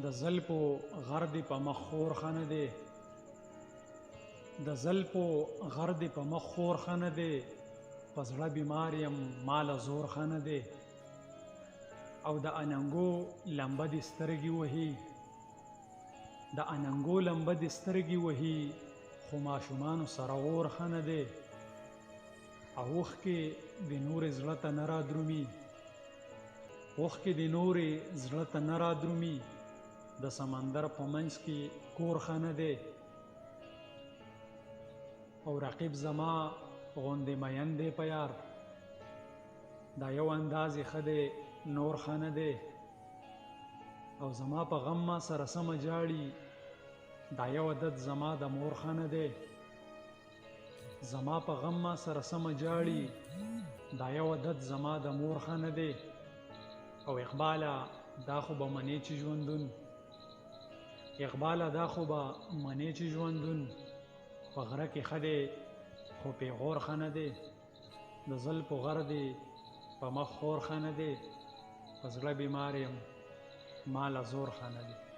د زلپو غر دې په مخ خور ښه نه دی، د زلپو غر دې په مخ خور ښه نه دی، په زړه بیمار یم ماله زور ښه نه دی. او د اننګو لمبه دې سترګې وهي، د اننګو لمبه دې سترګې وهي، خو ماشومانو سره اور ښه نه دی. او اوښکې د نورې زړه ته نه رادرومي، اوښکې د نورې زړه ته نه رادرومي، د سمندر په منځ کې کور ښه نه دی. او رقیب زما غوندې مین دی په یار، دا یو انداز یې ښه دی نور ښه نه دی. او زما په غم ما سره سمه جاړي، دا یو عادت زما د مور ښه نه دی. زما په غم ما سره سمه جاړي، دا یو عادت زما د مور ښه نه دی. او اقباله دا خو به منې چې ژوندون، اقباله دا خو به منې چې ژوندون، په غره کې ښه دی خو پیغور ښه نه دی. د زلفو غر دی په مخ خور ښه نه دی، په زړه بیمار یم ماله زور ښه نه دی.